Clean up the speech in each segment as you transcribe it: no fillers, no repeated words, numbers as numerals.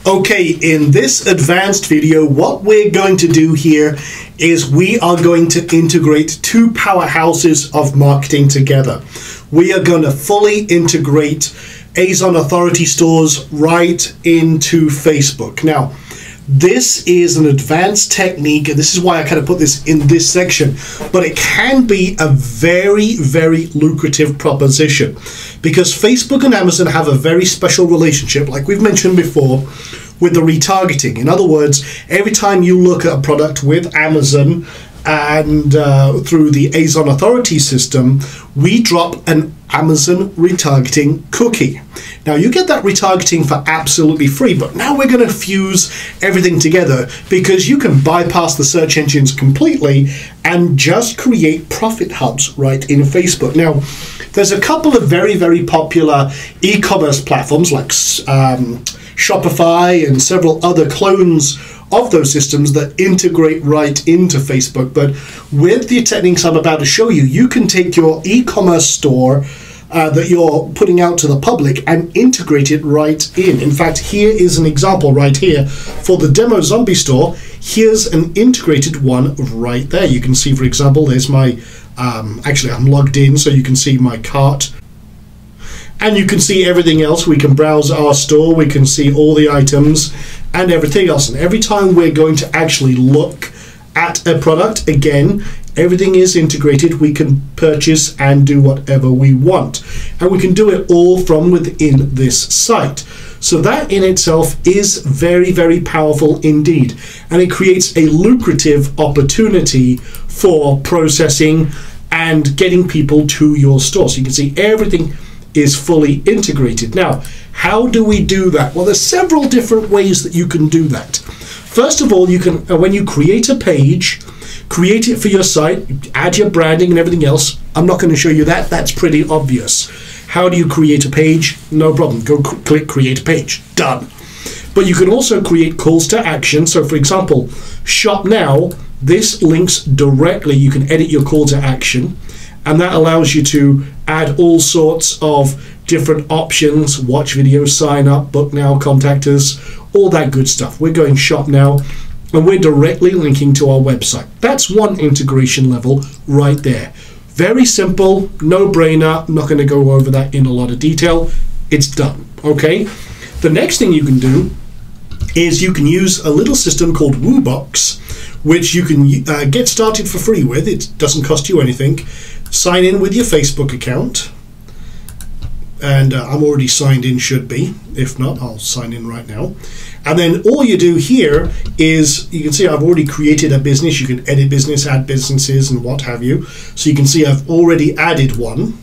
Okay, in this advanced video, what we're going to do here is we are going to integrate two powerhouses of marketing together. We are going to fully integrate Amazon Authority Stores right into Facebook. Now, this is an advanced technique, and this is why I kind of put this in this section, but it can be a very, very lucrative proposition because Facebook and Amazon have a very special relationship, like we've mentioned before, with the retargeting. In other words, every time you look at a product with Amazon and through the Amazon Authority system, we drop an Amazon retargeting cookie. Now you get that retargeting for absolutely free, but now we're going to fuse everything together because you can bypass the search engines completely and just create profit hubs right in Facebook. Now, there's a couple of very, very popular e-commerce platforms like Shopify and several other clones of those systems that integrate right into Facebook. But with the techniques I'm about to show you, you can take your e-commerce store that you're putting out to the public and integrate it right in. In fact, here is an example right here for the demo zombie store. Here's an integrated one right there. You can see, for example, there's my, actually I'm logged in so you can see my cart. And you can see everything else. We can browse our store, we can see all the items and everything else. And every time we're going to actually look at a product, again, everything is integrated. We can purchase and do whatever we want. And we can do it all from within this site. So that in itself is very, very powerful indeed. And it creates a lucrative opportunity for processing and getting people to your store. So you can see everything is fully integrated. Now, how do we do that? Well, there's several different ways that you can do that. First of all, you can, when you create a page, create it for your site, add your branding and everything else. I'm not going to show you that. That's pretty obvious. How do you create a page? No problem. Go click create a page. Done. But you can also create calls to action. So for example, shop now, this links directly. You can edit your call to action, and that allows you to add all sorts of different options, watch videos, sign up, book now, contact us, all that good stuff. We're going shop now, and we're directly linking to our website. That's one integration level right there. Very simple, no-brainer. I'm not going to go over that in a lot of detail. It's done, okay? The next thing you can do is you can use a little system called Woobox, which you can get started for free with. It doesn't cost you anything. Sign in with your Facebook account, and I'm already signed in, should be. If not, I'll sign in right now. And then all you do here is, you can see I've already created a business. You can edit business, add businesses, and what have you. So you can see I've already added one,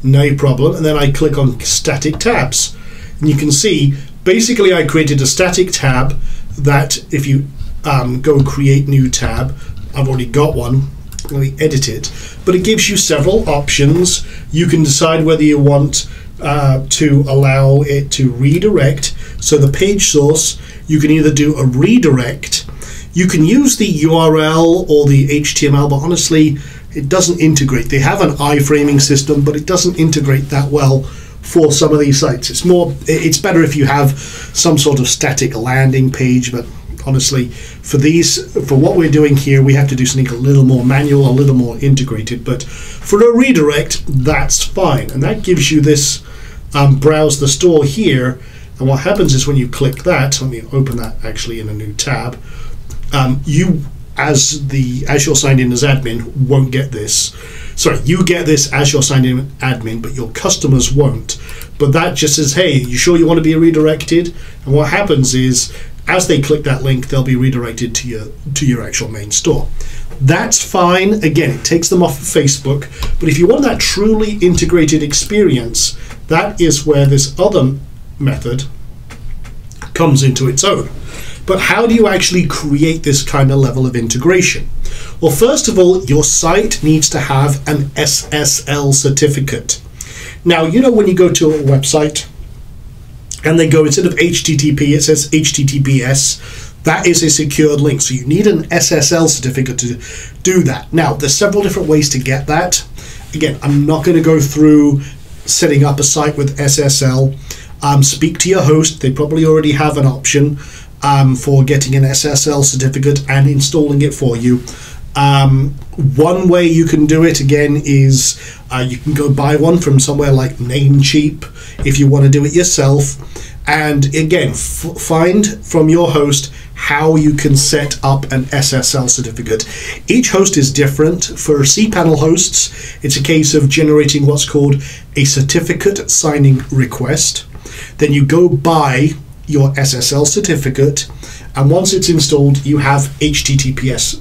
no problem. And then I click on static tabs, and you can see basically I created a static tab that if you go create new tab, I've already got one. Let me edit it, but it gives you several options. You can decide whether you want to allow it to redirect. So the page source, you can either do a redirect, you can use the URL or the HTML, but honestly it doesn't integrate. They have an iframing system, but it doesn't integrate that well for some of these sites. It's better if you have some sort of static landing page, but honestly, for what we're doing here, we have to do something a little more manual, a little more integrated. But for a redirect, that's fine. And that gives you this browse the store here. And what happens is when you click that, let me open that actually in a new tab, you, as you're signed in as admin, won't get this. Sorry, you get this as you're signed in admin, but your customers won't. But that just says, hey, you sure you want to be redirected? And what happens is, as they click that link, they'll be redirected to your actual main store. That's fine. Again, it takes them off of Facebook. But if you want that truly integrated experience, that is where this other method comes into its own. But how do you actually create this kind of level of integration? Well, first of all, your site needs to have an SSL certificate. Now, you know when you go to a website, and they go, instead of HTTP, it says HTTPS. That is a secured link. So you need an SSL certificate to do that. Now, there's several different ways to get that. Again, I'm not going to go through setting up a site with SSL. speak to your host. They probably already have an option for getting an SSL certificate and installing it for you. One way you can do it again is you can go buy one from somewhere like Namecheap if you want to do it yourself. And again, find from your host how you can set up an SSL certificate. Each host is different. For cPanel hosts, it's a case of generating what's called a certificate signing request. Then you go buy your SSL certificate, and once it's installed, you have HTTPS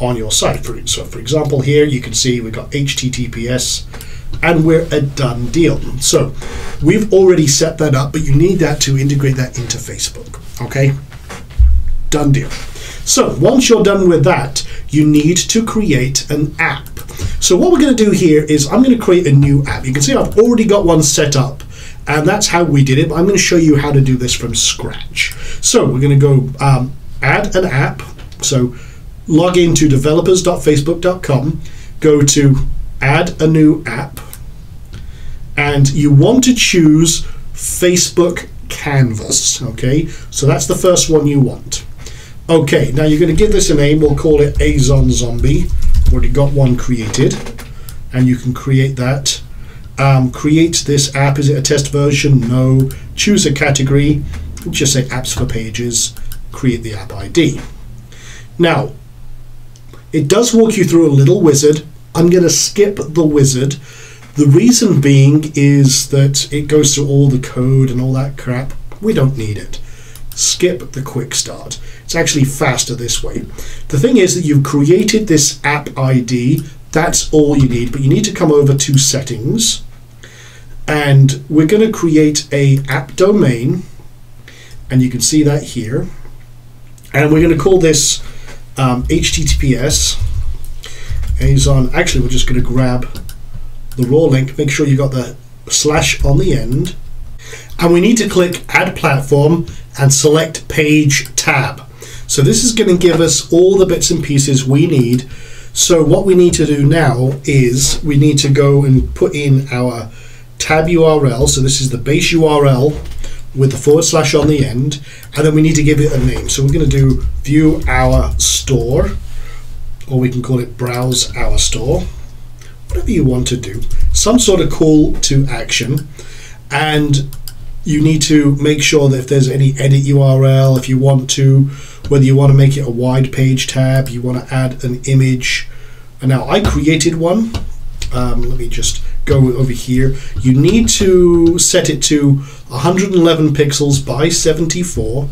on your site. So for example, here you can see we've got HTTPS, and we're a done deal. So we've already set that up, but you need that to integrate that into Facebook. Okay, done deal. So once you're done with that, you need to create an app. So what we're going to do here is I'm going to create a new app. You can see I've already got one set up, and that's how we did it. But I'm going to show you how to do this from scratch. So we're going to go add an app. So log into developers.facebook.com, go to add a new app, and you want to choose Facebook Canvas. Okay, so that's the first one you want. Okay, now you're going to give this a name. We'll call it Azon Zombie. I've already got one created, and you can create that. Create this app. Is it a test version? No. Choose a category. Just say apps for pages. Create the app ID. Now, it does walk you through a little wizard. I'm going to skip the wizard. The reason being is that it goes through all the code and all that crap. We don't need it. Skip the quick start. It's actually faster this way. The thing is that you've created this app ID. That's all you need, but you need to come over to settings, and we're going to create a app domain, and you can see that here, and we're going to call this HTTPS Azon. Actually, we're just going to grab the raw link. Make sure you got the slash on the end, and we need to click add platform and select page tab. So this is going to give us all the bits and pieces we need. So what we need to do now is we need to go and put in our tab URL. So this is the base URL with the / on the end, and then we need to give it a name. So we're going to do view our store, or we can call it browse our store, whatever you want to do, some sort of call to action. And you need to make sure that if there's any edit URL, if you want to, whether you want to make it a wide page tab, you want to add an image. And now I created one. Let me just go over here. You need to set it to 111 pixels by 74.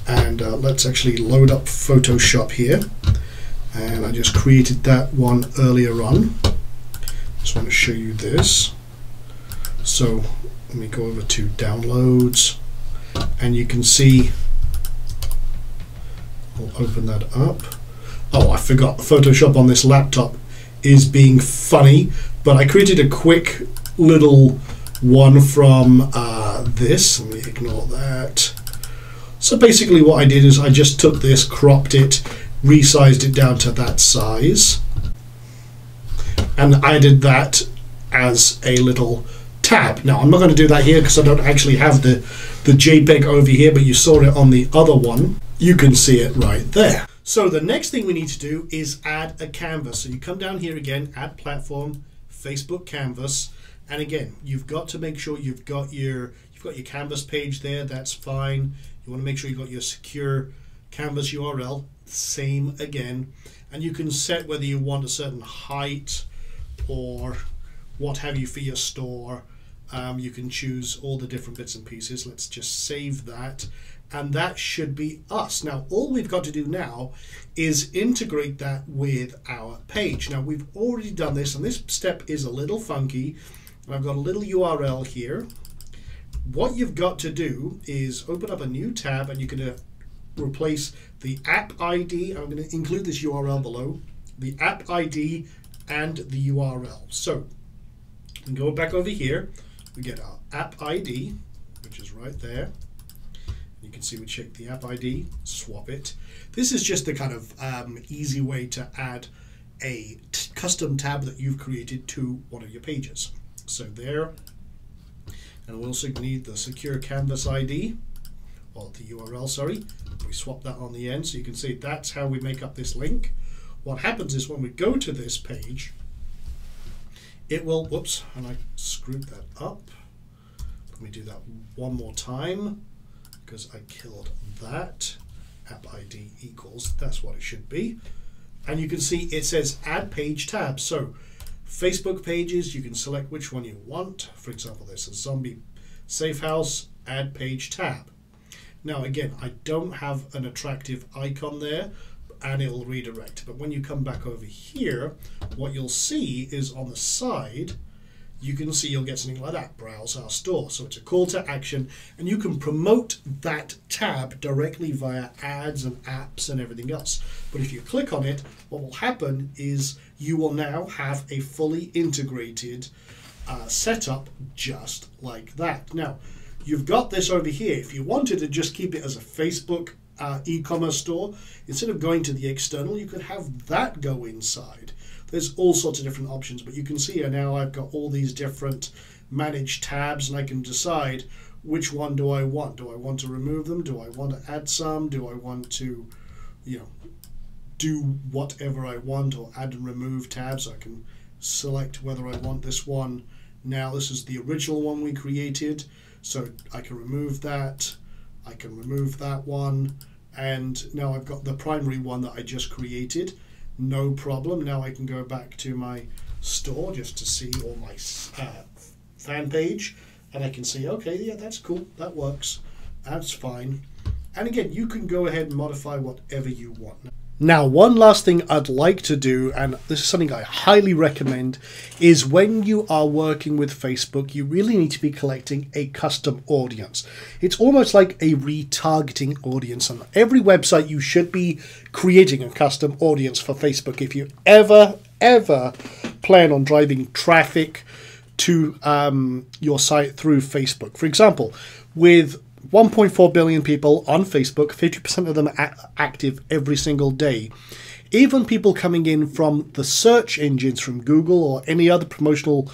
And let's actually load up Photoshop here. And I just created that one earlier on. Just want to show you this. So let me go over to downloads, and you can see, I'll open that up. Oh, I forgot, Photoshop on this laptop is being funny, but I created a quick little one from this. Let me ignore that. So basically what I did is I just took this, cropped it, resized it down to that size, and I did that as a little tab. Now I'm not going to do that here because I don't actually have the JPEG over here, but you saw it on the other one. You can see it right there. So the next thing we need to do is add a canvas. So you come down here again, add platform, Facebook Canvas, and again you've got to make sure you've got your canvas page there. That's fine. You want to make sure you've got your secure canvas URL. Same again, and you can set whether you want a certain height or what have you for your store. You can choose all the different bits and pieces. Let's just save that, and that should be us. Now all we've got to do now is integrate that with our page. Now we've already done this, and this step is a little funky, and I've got a little URL here. What you've got to do is open up a new tab, and you're going to replace the app ID. I'm going to include this URL below, the app ID and the URL. So we go back over here, we get our app ID, which is right there. You can see we check the app ID, swap it. This is just the kind of easy way to add a custom tab that you've created to one of your pages. So there, And we also need the secure canvas ID, or the URL, sorry. We swap that on the end, so you can see that's how we make up this link. What happens is when we go to this page, it will, whoops, and I screwed that up. Let me do that one more time, because I killed that. App ID equals, that's what it should be. And you can see it says add page tab. So Facebook pages, you can select which one you want. For example, there's a zombie safe house, add page tab. Now again, I don't have an attractive icon there and it'll redirect. But when you come back over here, what you'll see is on the side, you can see you'll get something like that, browse our store. So it's a call to action and you can promote that tab directly via ads and apps and everything else. But if you click on it, what will happen is you will now have a fully integrated setup just like that. Now, you've got this over here. If you wanted to just keep it as a Facebook e-commerce store, instead of going to the external, you could have that go inside. There's all sorts of different options, but you can see here now I've got all these different managed tabs and I can decide which one do I want. Do I want to remove them? Do I want to add some? Do I want to, do whatever I want or add and remove tabs? I can select whether I want this one. Now this is the original one we created, so I can remove that. I can remove that one, and now I've got the primary one that I just created. No problem. Now I can go back to my store just to see all my fan page, and I can see, okay, yeah, that's cool, that works, that's fine. And again, you can go ahead and modify whatever you want. Now, one last thing I'd like to do, and this is something I highly recommend, is when you are working with Facebook, you really need to be collecting a custom audience. It's almost like a retargeting audience. On every website, you should be creating a custom audience for Facebook if you ever plan on driving traffic to your site through Facebook. For example, with 1.4 billion people on Facebook, 50% of them are active every single day. Even people coming in from the search engines from Google or any other promotional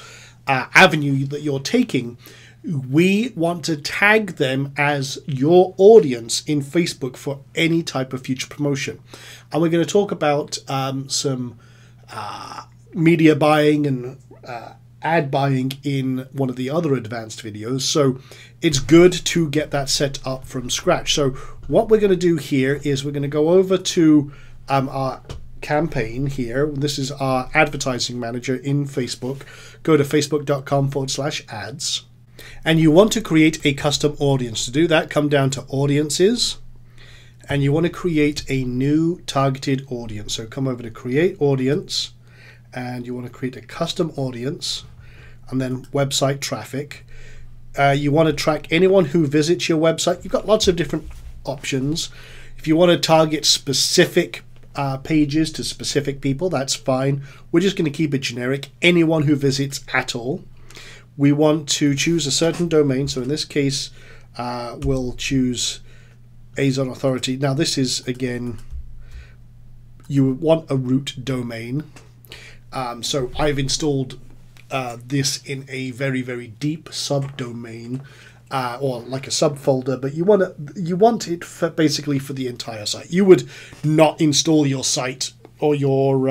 avenue that you're taking, we want to tag them as your audience in Facebook for any type of future promotion. And we're going to talk about some media buying and ad buying in one of the other advanced videos, so it's good to get that set up from scratch. So what we're going to do here is we're going to go over to our campaign here. This is our advertising manager in Facebook. Go to facebook.com/ads, and you want to create a custom audience. To do that, come down to audiences, and you want to create a new targeted audience. So come over to create audience, and you want to create a custom audience, and then website traffic. You want to track anyone who visits your website. You've got lots of different options. If you want to target specific pages to specific people, that's fine. We're just going to keep it generic. Anyone who visits at all. We want to choose a certain domain. So in this case, we'll choose Azon Authority. Now this is, again, you want a root domain. So I've installed this in a very deep subdomain or like a subfolder, but you want it for basically for the entire site. You would not install your site or your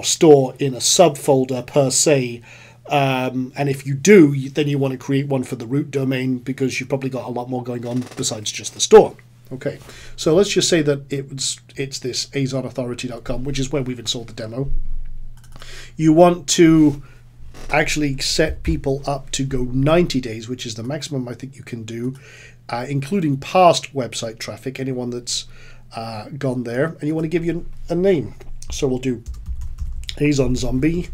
store in a subfolder per se, and if you do, then you want to create one for the root domain because you've probably got a lot more going on besides just the store. Okay, so let's just say that it's this azonauthority.com, which is where we've installed the demo. You want to actually set people up to go 90 days, which is the maximum I think you can do, including past website traffic, anyone that's gone there, and you want to give you a name. So we'll do Azon Zombie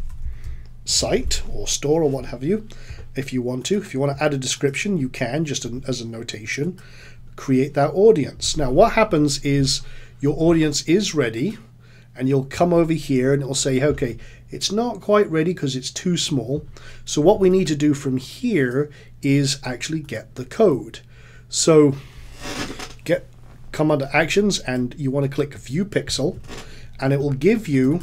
site or store or what have you, if you want to. If you want to add a description, you can, just as a notation. Create that audience. Now what happens is your audience is ready, and you'll come over here and it'll say, okay, it's not quite ready because it's too small. So what we need to do from here is actually get the code. So come under actions, and you want to click view pixel, and it will give you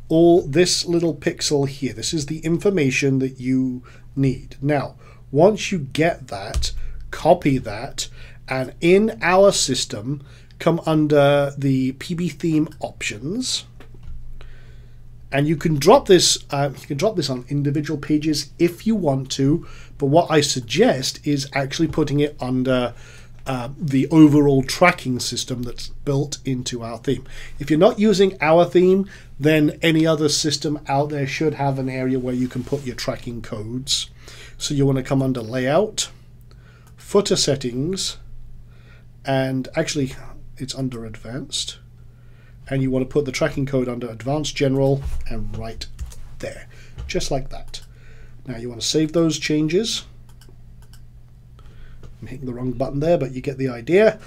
all this little pixel here. This is the information that you need. Now, once you get that, copy that, and in our system, come under the PB theme options, and you can drop this. You can drop this on individual pages if you want to. But what I suggest is actually putting it under the overall tracking system that's built into our theme. If you're not using our theme, then any other system out there should have an area where you can put your tracking codes. So you want to come under Layout, Footer Settings, and actually it's under Advanced. And you want to put the tracking code under Advanced General and right there, just like that. Now you want to save those changes. I'm hitting the wrong button there, but you get the idea.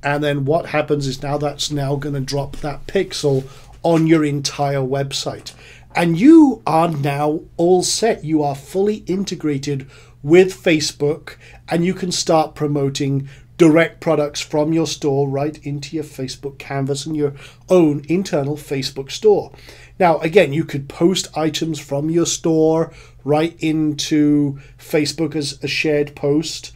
And then what happens is now that's now going to drop that pixel on your entire website. And you are now all set. You are fully integrated with Facebook, and you can start promoting direct products from your store right into your Facebook canvas and your own internal Facebook store. Now, again, you could post items from your store right into Facebook as a shared post.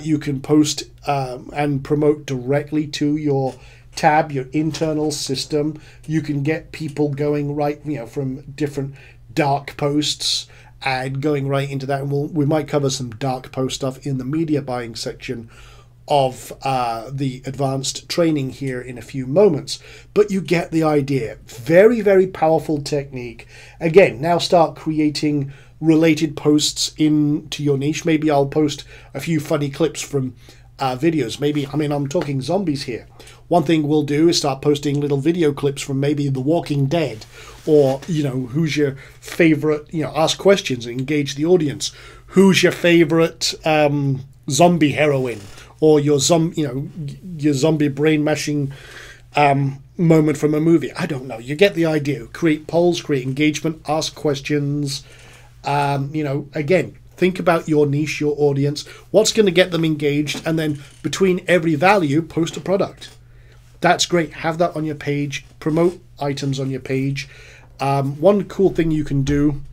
You can post and promote directly to your tab, your internal system. You can get people going right, from different dark posts and going right into that. And we might cover some dark post stuff in the media buying section of the advanced training here in a few moments, but you get the idea. Very, very powerful technique. Again, now start creating related posts into your niche. Maybe I'll post a few funny clips from videos. Maybe, I'm talking zombies here. One thing we'll do is start posting little video clips from maybe The Walking Dead, or, who's your favorite, ask questions and engage the audience. Who's your favorite zombie heroine? Or your zombie brain mashing moment from a movie. I don't know. You get the idea. Create polls, create engagement, ask questions. Again, think about your niche, your audience. What's going to get them engaged? And then between every value, post a product. That's great. Have that on your page. Promote items on your page. One cool thing you can do,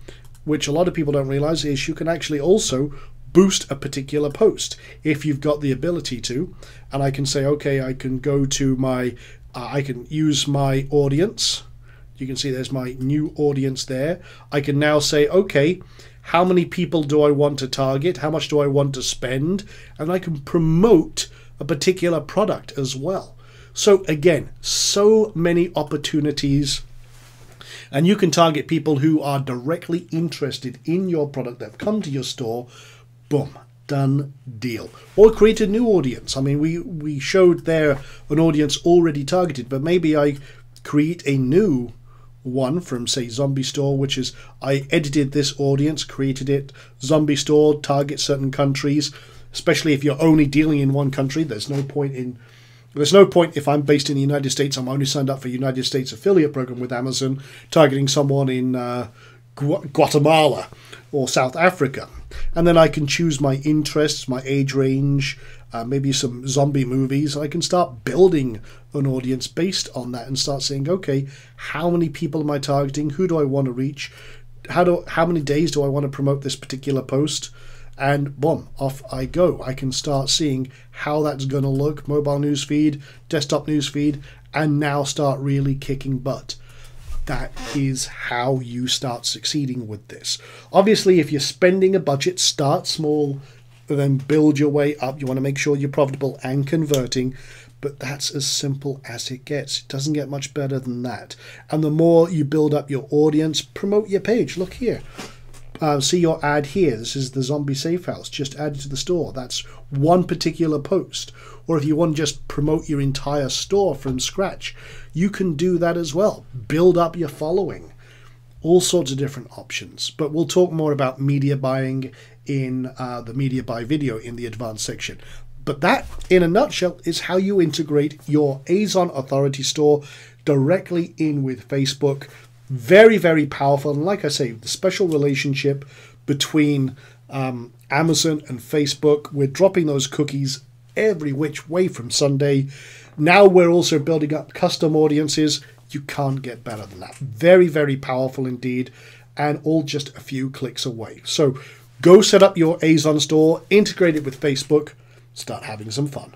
which a lot of people don't realize, is you can actually also boost a particular post if you've got the ability to. And I can say, okay, I can go to my, I can use my audience. You can see there's my new audience there. I can now say, okay, how many people do I want to target? How much do I want to spend? And I can promote a particular product as well. So again, so many opportunities. And you can target people who are directly interested in your product that have come to your store. Boom, done deal. Or create a new audience. We showed there an audience already targeted, but maybe I create a new one from, say, Zombie Store, which is I edited this audience, created it, Zombie Store, target certain countries, especially if you're only dealing in one country. There's no point if I'm based in the United States, I'm only signed up for United States affiliate program with Amazon, targeting someone in Guatemala or South Africa. And then I can choose my interests, my age range, maybe some zombie movies. I can start building an audience based on that and start saying, okay, how many people am I targeting? Who do I want to reach? How many days do I want to promote this particular post? And boom, off I go. I can start seeing how that's going to look, mobile newsfeed, desktop newsfeed, and now start really kicking butt. That is how you start succeeding with this. Obviously, if you're spending a budget, start small, then build your way up. You want to make sure you're profitable and converting, but that's as simple as it gets. It doesn't get much better than that. And the more you build up your audience, promote your page. Look here. See your ad here. This is the Zombie Safe House, just added to the store. That's one particular post. Or if you want to just promote your entire store from scratch, you can do that as well. Build up your following. All sorts of different options. But we'll talk more about media buying in the media buy video in the advanced section. But that, in a nutshell, is how you integrate your Azon Authority Store directly in with Facebook. Very, very powerful. And like I say, the special relationship between Amazon and Facebook. We're dropping those cookies every which way from Sunday. Now we're also building up custom audiences. You can't get better than that. Very, very powerful indeed. And all just a few clicks away. So Go set up your Azon store, integrate it with Facebook, start having some fun.